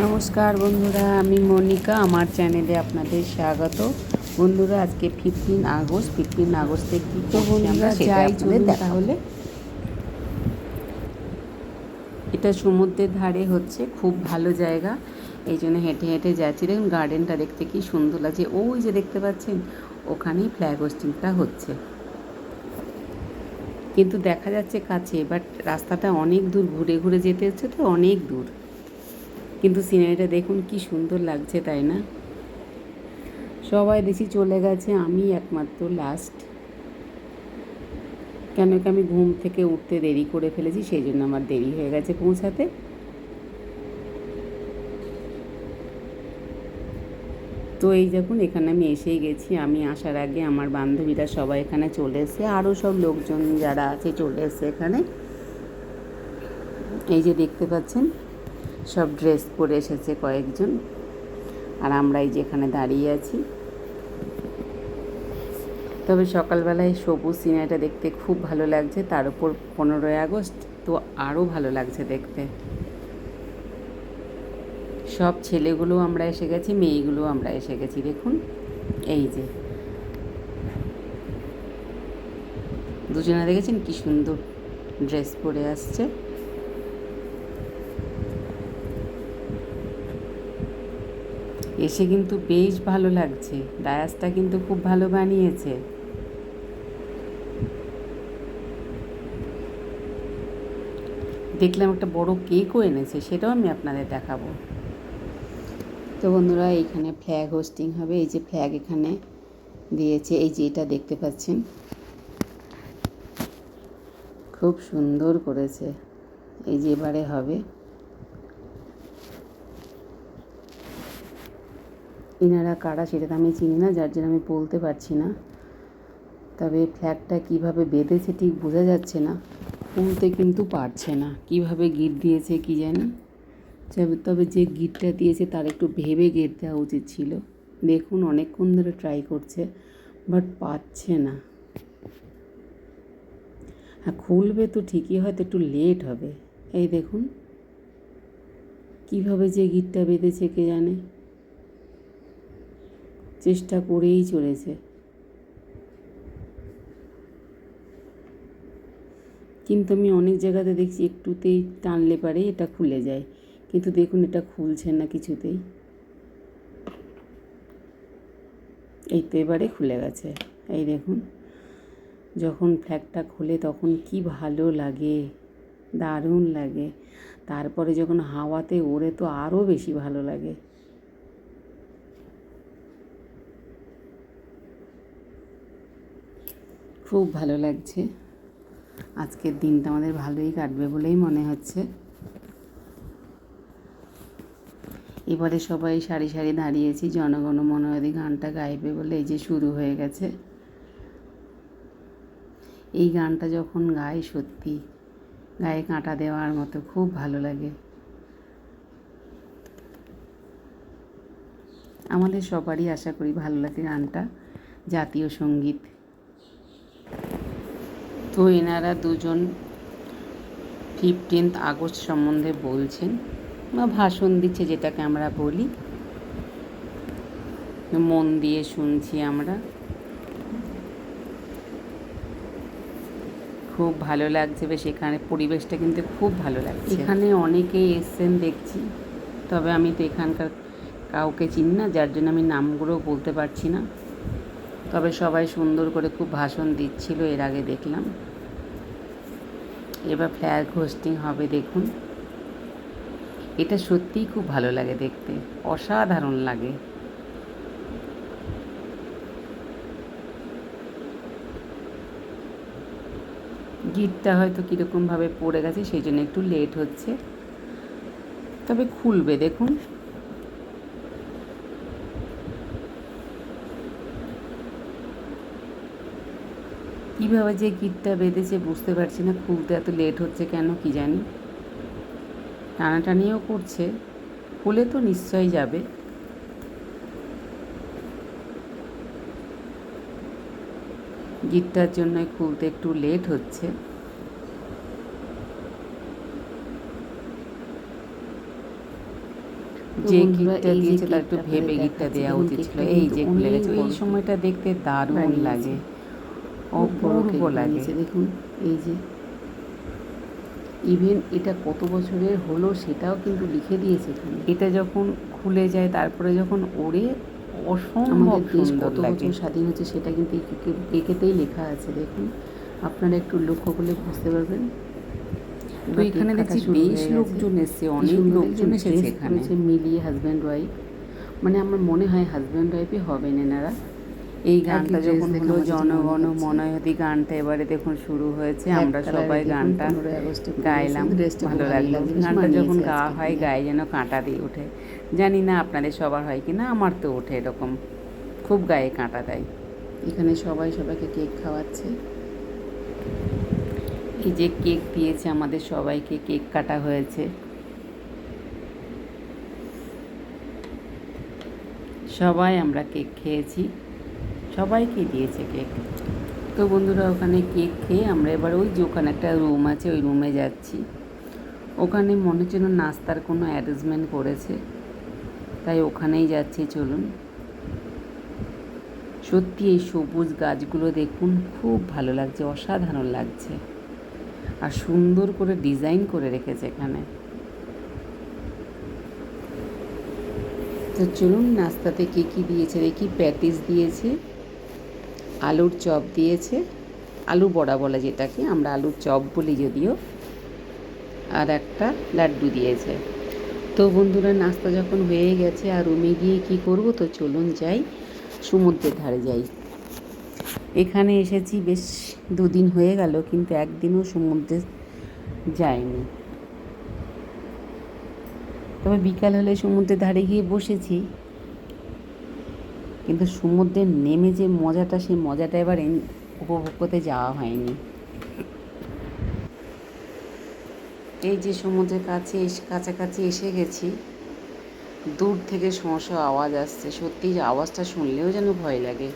নমস্কার বন্ধুরা, আমি মনিকা। আমার চ্যানেলে আপনাদের স্বাগত। বন্ধুরা, আজকে 15 আগস্টে কী করছি আমরা সেটা আপনাদের তাহলে। এটা সমুদ্রের ধারে হচ্ছে, খুব ভালো জায়গা, এই জন্য হেঁটে হেঁটে যাচ্ছি। দেখুন গার্ডেনটা দেখতে কি সুন্দর লাগছে। ওই যে দেখতে পাচ্ছেন, ওখানেই ফ্ল্যাগ হোস্টিংটা হচ্ছে, কিন্তু দেখা যাচ্ছে কাছে, বাট রাস্তাটা অনেক দূর, ঘুরে ঘুরে যেতে হচ্ছে, তো অনেক দূর। কিন্তু সিনারিটা দেখুন কি সুন্দর লাগছে, তাই না? সবাই দেখি চলে গেছে, আমি একমাত্র লাস্ট। কেন কি আমি ঘুম থেকে উঠতে দেরি করে ফেলেছি, সেই জন্য আমার দেরি হয়ে গেছে পৌঁছাতে। তো এই দেখুন, এখানে আমি এসেই গেছি। আমি আসার আগে আমার বান্ধবীরা সবাই এখানে চলে এসে, আরও সব লোকজন যারা আছে চলে এসে এখানে। এই যে দেখতে পাচ্ছেন, সব ড্রেস পরে এসেছে কয়েকজন, আর আমরা এই যে এখানে দাঁড়িয়ে আছি। তবে সকালবেলায় সবুজ সিনারিটা দেখতে খুব ভালো লাগছে, তার উপর 15ই আগস্ট, তো আরও ভালো লাগছে দেখতে। সব ছেলেগুলো আমরা এসে গেছি, মেয়েগুলো আমরা এসে গেছি। দেখুন এই যে দুজনে দেখেছেন কি সুন্দর ড্রেস পরে আসছে। এসে কিন্তু বেশ ভালো লাগছে, ডায়াসটা কিন্তু খুব ভালো বানিয়েছে। দেখলাম একটা বড় কেকও এনেছে, সেটাও আমি আপনাদের দেখাবো। তো বন্ধুরা, এইখানে ফ্ল্যাগ হোস্টিং হবে। এই যে ফ্ল্যাগ এখানে দিয়েছে, এই যে এটা দেখতে পাচ্ছেন, খুব সুন্দর করেছে। এই যে এবারে হবে, এনারা কারা সেটা তো আমি চিনি না, যার জন্য আমি বলতে পারছি না। তবে ফ্ল্যাগটা কীভাবে বেঁধেছে ঠিক বোঝা যাচ্ছে না, তুলতে কিন্তু পারছে না, কীভাবে গিট দিয়েছে কি জানি। তবে যে গিটটা দিয়েছে তার একটু ভেবে গেট দেওয়া উচিত ছিল। দেখুন অনেকক্ষণ ধরে ট্রাই করছে, বাট পাচ্ছে না। হ্যাঁ, খুলবে তো ঠিকই, হয়তো একটু লেট হবে। এই দেখুন কীভাবে যে গিটটা বেঁধেছে কে জানে, চেষ্টা করেই চলেছে, কিন্তু আমি অনেক জায়গাতে দেখছি একটুতেই টানলে পারে এটা খুলে যায়, কিন্তু দেখুন এটা খুলছে না কিছুতেই। এই তো এবারে খুলে গেছে। এই দেখুন, যখন ফ্ল্যাগটা খুলে তখন কি ভালো লাগে, দারুণ লাগে। তারপরে যখন হাওয়াতে ওড়ে তো আরও বেশি ভালো লাগে। খুব ভালো লাগছে। আজকের দিনটা আমাদের ভালোই কাটবে বলেই মনে হচ্ছে। এবারে সবাই সারি সারি দাঁড়িয়েছি, জনগণ মন অধি গানটা গাইবে বলে। এই যে শুরু হয়ে গেছে। এই গানটা যখন গায় সত্যি গায়ে কাঁটা দেওয়ার মতো, খুব ভালো লাগে। আমাদের সবারই আশা করি ভালো লাগে গানটা, জাতীয় সঙ্গীত। তো এনারা দুজন 15 আগস্ট সম্বন্ধে বলছেন বা ভাষণ দিচ্ছে, যেটাকে আমরা বলি। মন দিয়ে শুনছি আমরা, খুব ভালো লাগছে। বেশ এখানে পরিবেশটা কিন্তু খুব ভালো লাগছে। এখানে অনেকেই এসছেন দেখছি, তবে আমি তো এখানকার কাউকে চিনি না, যার জন্য আমি নামগুলো বলতে পারছি না। তবে সবাই সুন্দর করে খুব ভাষণ দিচ্ছিল, এর আগে দেখলাম। এবার ফ্ল্যাগ হোস্টিং হবে, দেখুন। এটা সত্যিই খুব ভালো লাগে দেখতে, অসাধারণ লাগে। গিটটা হয়তো কীরকমভাবে পড়ে গেছে, সেই জন্য একটু লেট হচ্ছে, তবে খুলবে। দেখুন কীভাবে যে গিটটা বেঁধেছে বুঝতে পারছি না, খুলতে এত লেট হচ্ছে কেন কি জানি। টানাটানিও করছে, খুলে তো নিশ্চয়ই যাবে। গিটটার জন্যই খুলতে একটু লেট হচ্ছে। যে গিটটা দিয়েছে তার একটু ভেবে গিটটা দেওয়া উচিত ছিল। এই যে খুলে গেছে, এই সময়টা দেখতে দারুণ লাগে, অপূর্ব লাগে। দেখুন এই যে ইভেন এটা কত বছরের হলো সেটাও কিন্তু লিখে দিয়েছে এখানে। এটা যখন খুলে যায় তারপরে যখন ওড়ে অসম্ভব সুন্দর লাগে। কত বছর স্বাধীন হচ্ছে সেটা কিন্তু এই কেকেতেই লেখা আছে। দেখুন আপনারা একটু লক্ষ্য করলে বুঝতে পারবেন। তো এখানে দেখছি বেশ লোকজন এসছে, অনেক লোকজন এসেছে এখানে, মিলিয়ে হাজব্যান্ড ওয়াইফ। মানে আমার মনে হয় হাজব্যান্ড ওয়াইফই হবেন এনারা। এই গানটা যখন হলো জনগণ মনায়তি গানটা এবারে দেখুন শুরু হয়েছে, আমরা সবাই গানটা গাইলাম, ভালো লাগলো। গানটা যখন গাওয়া হয় গায়ে যেন কাঁটা দিয়ে ওঠে। জানি না আপনাদের সবার হয় কি না, আমার তো ওঠে এরকম, খুব গায়ে কাঁটা দেয়। এখানে সবাই সবাইকে কেক খাওয়াচ্ছে। এই যে কেক দিয়েছে আমাদের সবাইকে, কেক কাটা হয়েছে, সবাই আমরা কেক খেয়েছি, সবাইকে দিয়েছে কেক। তো বন্ধুরা ওখানে কেক খেয়ে আমরা এবার ওই যে ওখানে একটা রুম আছে ওই রুমে যাচ্ছি। ওখানে মনে হচ্ছে নাস্তার কোনো অ্যারেঞ্জমেন্ট করেছে, তাই ওখানেই যাচ্ছি। চলুন। সত্যি এই সবুজ গাছগুলো দেখুন, খুব ভালো লাগছে, অসাধারণ লাগছে, আর সুন্দর করে ডিজাইন করে রেখেছে এখানে। তো চলুন নাস্তাতে কী কী দিয়েছে দেখি। প্যাটিস দিয়েছে, আলুর চপ দিয়েছে, আলু বড়া বলে যেটাকে, আমরা আলুর চপ বলি যদিও, আর একটা লাড্ডু দিয়েছে। তো বন্ধুরা নাস্তা যখন হয়ে গেছে আর রুমে গিয়ে কী করব, তো চলুন যাই সমুদ্রের ধারে যাই। এখানে এসেছি বেশ 2 দিন হয়ে গেল, কিন্তু একদিনও সমুদ্রে যাইনি। তবে বিকাল হলে সমুদ্রের ধারে গিয়ে বসেছি, কিন্তু সমুদ্রে নেমে যে মজাটা, সেই মজাটা এবার উপভোগ করতে যাওয়া হয়নি। এই যে সমুদ্রের কাছাকাছি এসে গেছি, দূর থেকে শোঁ আওয়াজ আসছে। সত্যি যে আওয়াজটা শুনলেও যেন ভয় লাগে।